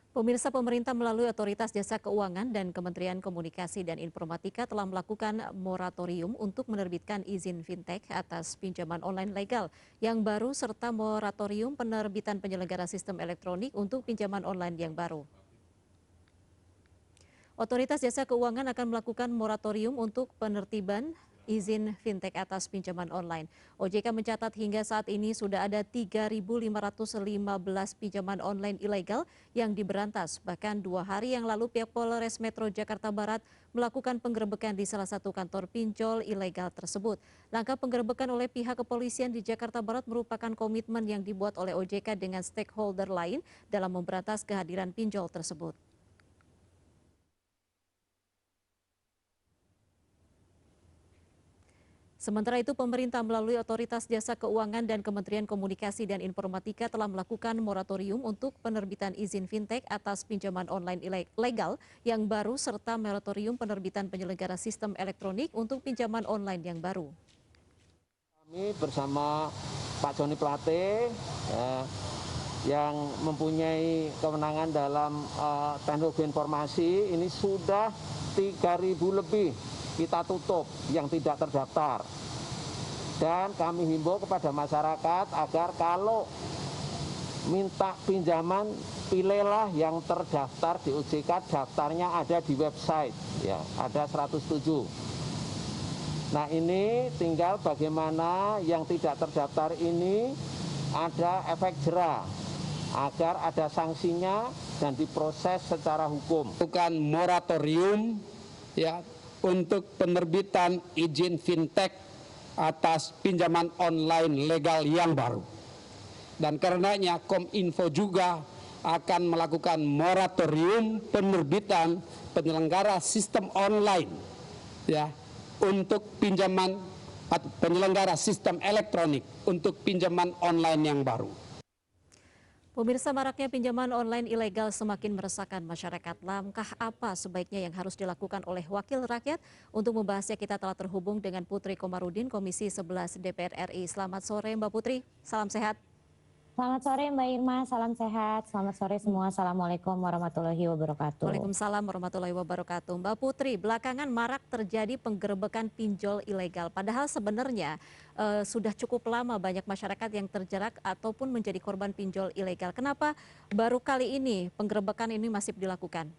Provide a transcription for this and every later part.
Pemirsa, pemerintah melalui Otoritas Jasa Keuangan dan Kementerian Komunikasi dan Informatika telah melakukan moratorium untuk menerbitkan izin fintech atas pinjaman online legal yang baru serta moratorium penerbitan penyelenggara sistem elektronik untuk pinjaman online yang baru. Otoritas Jasa Keuangan akan melakukan moratorium untuk penertiban izin fintech atas pinjaman online. OJK mencatat hingga saat ini sudah ada 3.515 pinjaman online ilegal yang diberantas. Bahkan 2 hari yang lalu pihak Polres Metro Jakarta Barat melakukan penggerebekan di salah satu kantor pinjol ilegal tersebut. Langkah penggerebekan oleh pihak kepolisian di Jakarta Barat merupakan komitmen yang dibuat oleh OJK dengan stakeholder lain dalam memberantas kehadiran pinjol tersebut. Sementara itu, pemerintah melalui Otoritas Jasa Keuangan dan Kementerian Komunikasi dan Informatika telah melakukan moratorium untuk penerbitan izin fintech atas pinjaman online ilegal yang baru serta moratorium penerbitan penyelenggara sistem elektronik untuk pinjaman online yang baru. Kami bersama Pak Joni Plate yang mempunyai kewenangan dalam teknologi informasi ini sudah 3.000 lebih kita tutup yang tidak terdaftar. Dan kami himbau kepada masyarakat agar kalau minta pinjaman, pilihlah yang terdaftar di OJK, daftarnya ada di website, ya, ada 107. Nah, ini tinggal bagaimana yang tidak terdaftar ini ada efek jera agar ada sanksinya dan diproses secara hukum. Bukan moratorium, ya, untuk penerbitan izin fintech atas pinjaman online legal yang baru. Dan karenanya Kominfo juga akan melakukan moratorium penerbitan penyelenggara sistem online, ya, untuk pinjaman atau penyelenggara sistem elektronik untuk pinjaman online yang baru. Pemirsa, maraknya pinjaman online ilegal semakin meresahkan masyarakat. Langkah apa sebaiknya yang harus dilakukan oleh wakil rakyat? Untuk membahasnya kita telah terhubung dengan Putri Komarudin, Komisi 11 DPR RI. Selamat sore Mbak Putri, salam sehat. Selamat sore Mbak Irma, salam sehat. Selamat sore semua, Assalamualaikum warahmatullahi wabarakatuh. Waalaikumsalam warahmatullahi wabarakatuh. Mbak Putri, belakangan marak terjadi penggerebekan pinjol ilegal. Padahal sebenarnya sudah cukup lama banyak masyarakat yang terjerat ataupun menjadi korban pinjol ilegal. Kenapa baru kali ini penggerebekan ini masih dilakukan?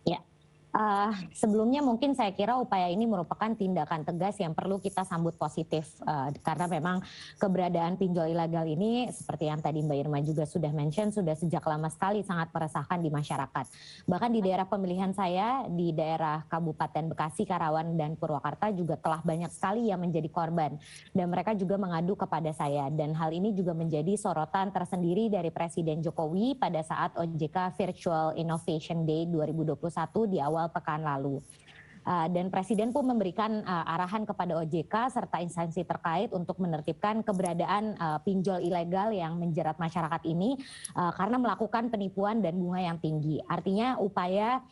Ya. Sebelumnya mungkin saya kira upaya ini merupakan tindakan tegas yang perlu kita sambut positif karena memang keberadaan pinjol ilegal ini seperti yang tadi Mbak Irma juga sudah mention sudah sejak lama sekali sangat meresahkan di masyarakat. Bahkan di daerah pemilihan saya di daerah Kabupaten Bekasi, Karawang dan Purwakarta juga telah banyak sekali yang menjadi korban dan mereka juga mengadu kepada saya dan hal ini juga menjadi sorotan tersendiri dari Presiden Jokowi pada saat OJK Virtual Innovation Day 2021 di awal pekan lalu. Dan Presiden pun memberikan arahan kepada OJK serta instansi terkait untuk menertibkan keberadaan pinjol ilegal yang menjerat masyarakat ini karena melakukan penipuan dan bunga yang tinggi. Artinya upaya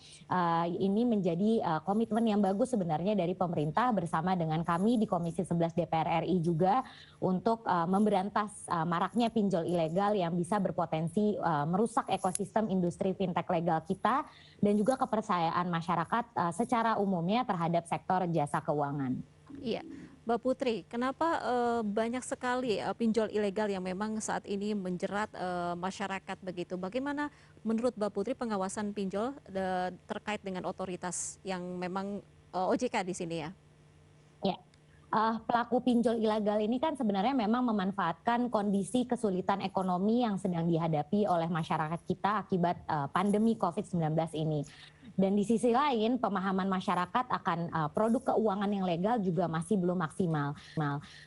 ini menjadi komitmen yang bagus sebenarnya dari pemerintah bersama dengan kami di Komisi 11 DPR RI juga untuk memberantas maraknya pinjol ilegal yang bisa berpotensi merusak ekosistem industri fintech legal kita dan juga kepercayaan masyarakat secara umum terhadap sektor jasa keuangan. Iya, Mbak Putri, kenapa banyak sekali pinjol ilegal yang memang saat ini menjerat masyarakat begitu? Bagaimana menurut Mbak Putri pengawasan pinjol terkait dengan otoritas yang memang OJK di sini ya? Ya. Pelaku pinjol ilegal ini kan sebenarnya memang memanfaatkan kondisi kesulitan ekonomi yang sedang dihadapi oleh masyarakat kita akibat pandemi COVID-19 ini. Dan di sisi lain pemahaman masyarakat akan produk keuangan yang legal juga masih belum maksimal.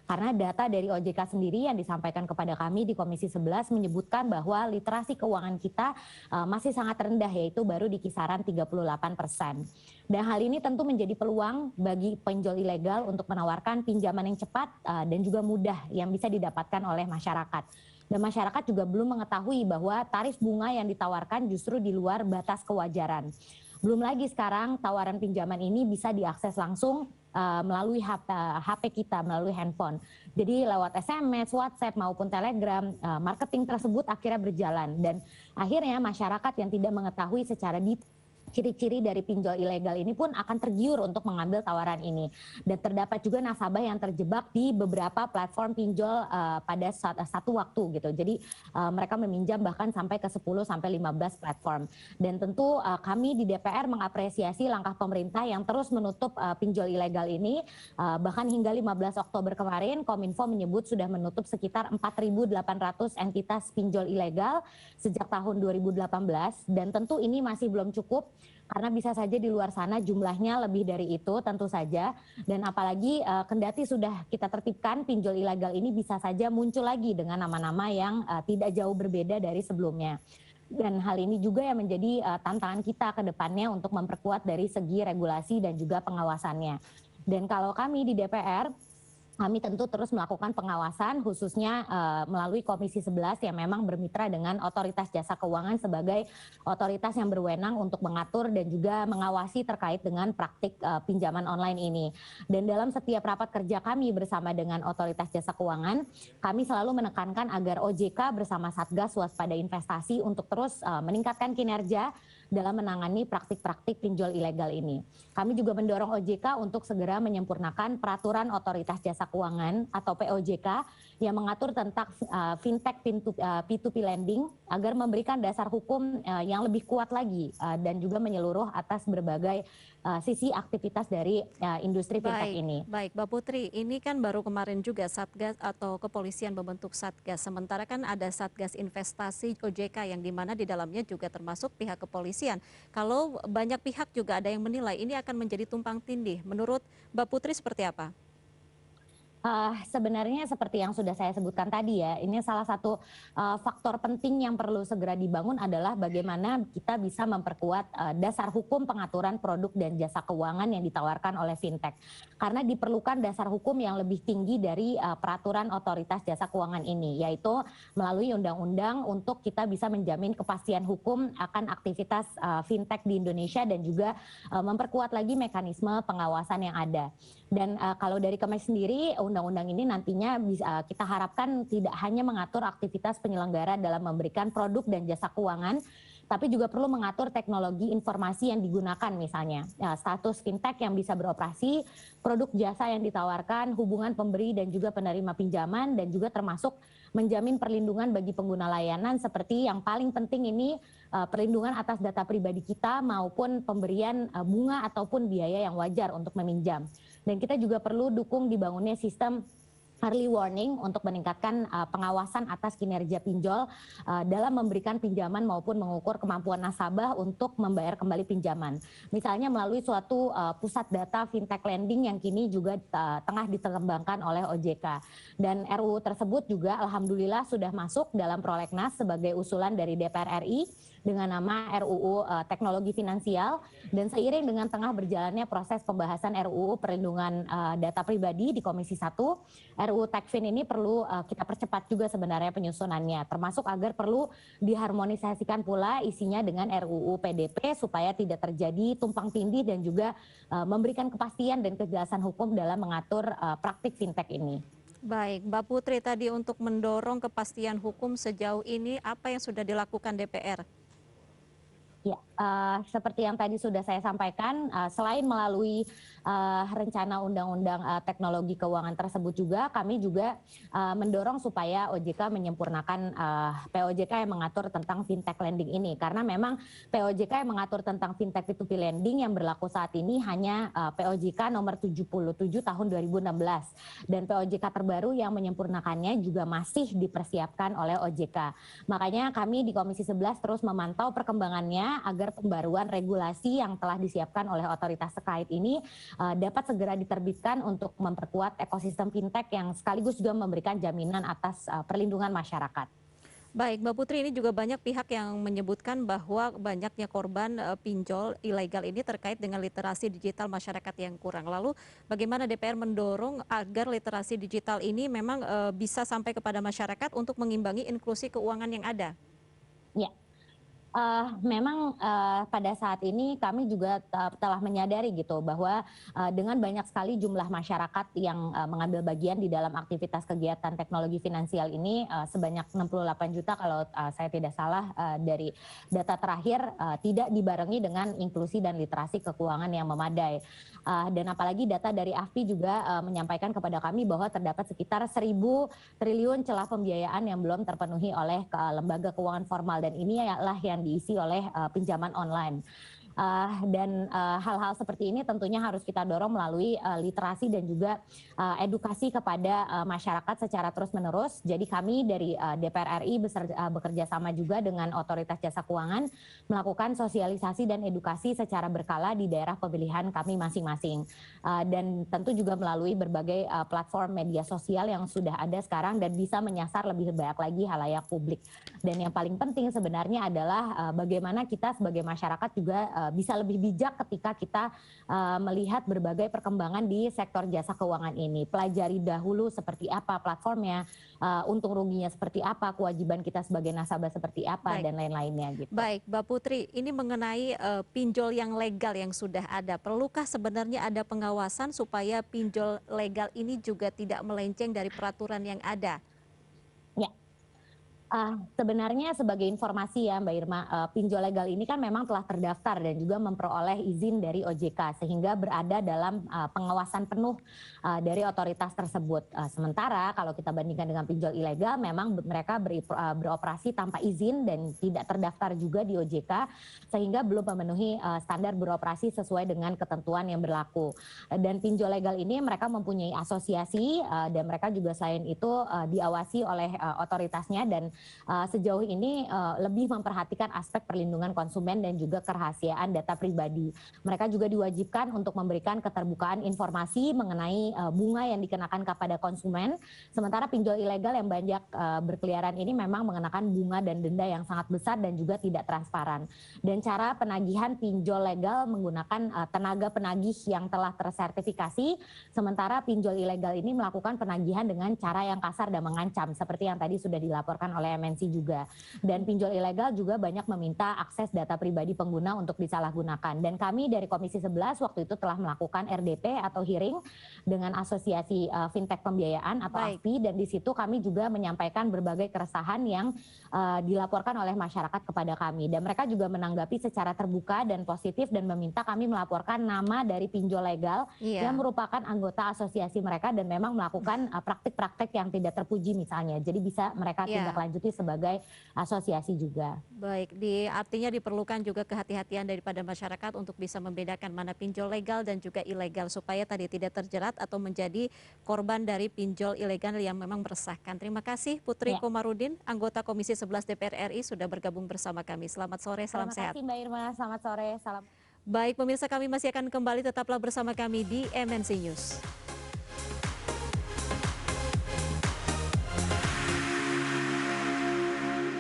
Karena data dari OJK sendiri yang disampaikan kepada kami di Komisi 11 menyebutkan bahwa literasi keuangan kita masih sangat rendah yaitu baru di kisaran 38%. Dan hal ini tentu menjadi peluang bagi pinjol ilegal untuk menawarkan pinjaman yang cepat dan juga mudah yang bisa didapatkan oleh masyarakat. Dan masyarakat juga belum mengetahui bahwa tarif bunga yang ditawarkan justru di luar batas kewajaran. Belum lagi sekarang tawaran pinjaman ini bisa diakses langsung melalui HP kita, melalui handphone. Jadi lewat SMS, WhatsApp maupun Telegram, marketing tersebut akhirnya berjalan dan akhirnya masyarakat yang tidak mengetahui secara detail ciri-ciri dari pinjol ilegal ini pun akan tergiur untuk mengambil tawaran ini. Dan terdapat juga nasabah yang terjebak di beberapa platform pinjol pada satu waktu gitu. Jadi mereka meminjam bahkan sampai ke 10 sampai 15 platform. Dan tentu kami di DPR mengapresiasi langkah pemerintah yang terus menutup pinjol ilegal ini. Bahkan hingga 15 Oktober kemarin Kominfo menyebut sudah menutup sekitar 4.800 entitas pinjol ilegal sejak tahun 2018 dan tentu ini masih belum cukup karena bisa saja di luar sana jumlahnya lebih dari itu tentu saja dan apalagi kendati sudah kita tertibkan pinjol ilegal ini bisa saja muncul lagi dengan nama-nama yang tidak jauh berbeda dari sebelumnya. Dan hal ini juga yang menjadi tantangan kita ke depannya untuk memperkuat dari segi regulasi dan juga pengawasannya. Dan kalau kami di DPR kami tentu terus melakukan pengawasan khususnya melalui Komisi 11 yang memang bermitra dengan Otoritas Jasa Keuangan sebagai otoritas yang berwenang untuk mengatur dan juga mengawasi terkait dengan praktik pinjaman online ini. Dan dalam setiap rapat kerja kami bersama dengan Otoritas Jasa Keuangan, kami selalu menekankan agar OJK bersama Satgas Waspada Investasi untuk terus meningkatkan kinerja dalam menangani praktik-praktik pinjol ilegal ini. Kami juga mendorong OJK untuk segera menyempurnakan peraturan Otoritas Jasa Keuangan atau POJK yang mengatur tentang fintech P2P lending agar memberikan dasar hukum yang lebih kuat lagi dan juga menyeluruh atas berbagai sisi aktivitas dari industri fintech ini. Baik, Mbak Putri, ini kan baru kemarin juga Satgas atau kepolisian membentuk Satgas, sementara kan ada Satgas Investasi OJK yang dimana di dalamnya juga termasuk pihak kepolisian. Kalau banyak pihak juga ada yang menilai ini akan menjadi tumpang tindih. Menurut Mbak Putri seperti apa? Sebenarnya seperti yang sudah saya sebutkan tadi ya, ini salah satu faktor penting yang perlu segera dibangun adalah bagaimana kita bisa memperkuat dasar hukum pengaturan produk dan jasa keuangan yang ditawarkan oleh fintech. Karena diperlukan dasar hukum yang lebih tinggi dari peraturan otoritas jasa keuangan ini, yaitu melalui undang-undang untuk kita bisa menjamin kepastian hukum akan aktivitas fintech di Indonesia dan juga memperkuat lagi mekanisme pengawasan yang ada. Dan kalau dari Kemenak sendiri, undang-undang ini nantinya bisa kita harapkan tidak hanya mengatur aktivitas penyelenggara dalam memberikan produk dan jasa keuangan, tapi juga perlu mengatur teknologi informasi yang digunakan misalnya, status fintech yang bisa beroperasi, produk jasa yang ditawarkan, hubungan pemberi dan juga penerima pinjaman, dan juga termasuk menjamin perlindungan bagi pengguna layanan seperti yang paling penting ini perlindungan atas data pribadi kita maupun pemberian bunga ataupun biaya yang wajar untuk meminjam. Dan kita juga perlu dukung dibangunnya sistem early warning untuk meningkatkan pengawasan atas kinerja pinjol dalam memberikan pinjaman maupun mengukur kemampuan nasabah untuk membayar kembali pinjaman. Misalnya melalui suatu pusat data fintech lending yang kini juga tengah dikembangkan oleh OJK. Dan RUU tersebut juga alhamdulillah sudah masuk dalam prolegnas sebagai usulan dari DPR RI dengan nama RUU Teknologi Finansial, dan seiring dengan tengah berjalannya proses pembahasan RUU Perlindungan Data Pribadi di Komisi 1, RUU Tekfin ini perlu kita percepat juga sebenarnya penyusunannya, termasuk agar perlu diharmonisasikan pula isinya dengan RUU PDP supaya tidak terjadi tumpang tindih dan juga memberikan kepastian dan kejelasan hukum dalam mengatur praktik fintech ini. Baik, Mbak Putri, tadi untuk mendorong kepastian hukum sejauh ini apa yang sudah dilakukan DPR? Ya, seperti yang tadi sudah saya sampaikan, selain melalui rencana undang-undang teknologi keuangan tersebut juga, kami juga mendorong supaya OJK menyempurnakan POJK yang mengatur tentang fintech lending ini. Karena memang POJK yang mengatur tentang fintech P2P lending yang berlaku saat ini hanya POJK nomor 77 tahun 2016. Dan POJK terbaru yang menyempurnakannya juga masih dipersiapkan oleh OJK. Makanya kami di Komisi 11 terus memantau perkembangannya agar pembaruan regulasi yang telah disiapkan oleh otoritas terkait ini dapat segera diterbitkan untuk memperkuat ekosistem fintech yang sekaligus juga memberikan jaminan atas perlindungan masyarakat. Baik, Mbak Putri, ini juga banyak pihak yang menyebutkan bahwa banyaknya korban pinjol ilegal ini terkait dengan literasi digital masyarakat yang kurang. Lalu bagaimana DPR mendorong agar literasi digital ini memang bisa sampai kepada masyarakat untuk mengimbangi inklusi keuangan yang ada? Ya. Memang pada saat ini kami juga telah menyadari gitu bahwa dengan banyak sekali jumlah masyarakat yang mengambil bagian di dalam aktivitas kegiatan teknologi finansial ini sebanyak 68 juta kalau saya tidak salah dari data terakhir tidak dibarengi dengan inklusi dan literasi keuangan yang memadai. Dan apalagi data dari AFPI juga menyampaikan kepada kami bahwa terdapat sekitar 1.000 triliun celah pembiayaan yang belum terpenuhi oleh lembaga keuangan formal dan ini adalah yang diisi oleh pinjaman online. Dan hal-hal seperti ini tentunya harus kita dorong melalui literasi dan juga edukasi kepada masyarakat secara terus-menerus. Jadi kami dari DPR RI bekerja sama juga dengan Otoritas Jasa Keuangan melakukan sosialisasi dan edukasi secara berkala di daerah pemilihan kami masing-masing. Dan tentu juga melalui berbagai platform media sosial yang sudah ada sekarang dan bisa menyasar lebih banyak lagi halayak publik. Dan yang paling penting sebenarnya adalah bagaimana kita sebagai masyarakat juga bisa lebih bijak ketika kita melihat berbagai perkembangan di sektor jasa keuangan ini. Pelajari dahulu seperti apa platformnya, untung ruginya seperti apa, kewajiban kita sebagai nasabah seperti apa, dan lain-lainnya gitu. Baik, Mbak Putri, ini mengenai pinjol yang legal yang sudah ada. Perlukah sebenarnya ada pengawasan supaya pinjol legal ini juga tidak melenceng dari peraturan yang ada? Ya. Sebenarnya sebagai informasi ya Mbak Irma, pinjol legal ini kan memang telah terdaftar dan juga memperoleh izin dari OJK sehingga berada dalam pengawasan penuh dari otoritas tersebut. Sementara kalau kita bandingkan dengan pinjol ilegal memang mereka beroperasi tanpa izin dan tidak terdaftar juga di OJK sehingga belum memenuhi standar beroperasi sesuai dengan ketentuan yang berlaku. Dan pinjol legal ini mereka mempunyai asosiasi dan mereka juga selain itu diawasi oleh otoritasnya dan sejauh ini lebih memperhatikan aspek perlindungan konsumen dan juga kerahasiaan data pribadi. Mereka juga diwajibkan untuk memberikan keterbukaan informasi mengenai bunga yang dikenakan kepada konsumen, sementara pinjol ilegal yang banyak berkeliaran ini memang mengenakan bunga dan denda yang sangat besar dan juga tidak transparan. Dan cara penagihan pinjol legal menggunakan tenaga penagih yang telah tersertifikasi, sementara pinjol ilegal ini melakukan penagihan dengan cara yang kasar dan mengancam, seperti yang tadi sudah dilaporkan oleh MNC juga. Dan pinjol ilegal juga banyak meminta akses data pribadi pengguna untuk disalahgunakan. Dan kami dari Komisi 11 waktu itu telah melakukan RDP atau hearing dengan Asosiasi Fintech Pembiayaan atau AFPI, dan di situ kami juga menyampaikan berbagai keresahan yang dilaporkan oleh masyarakat kepada kami. Dan mereka juga menanggapi secara terbuka dan positif dan meminta kami melaporkan nama dari pinjol legal yang merupakan anggota asosiasi mereka dan memang melakukan praktik-praktik yang tidak terpuji misalnya. Jadi bisa mereka tindak lanjut sebagai asosiasi juga. Baik, artinya diperlukan juga kehati-hatian daripada masyarakat untuk bisa membedakan mana pinjol legal dan juga ilegal supaya tadi tidak terjerat atau menjadi korban dari pinjol ilegal yang memang meresahkan. Terima kasih Putri Komarudin, anggota Komisi 11 DPR RI sudah bergabung bersama kami. Selamat sore, salam sehat. Terima kasih Mbak Irma, selamat sore, salam. Baik, pemirsa kami masih akan kembali, tetaplah bersama kami di MNC News.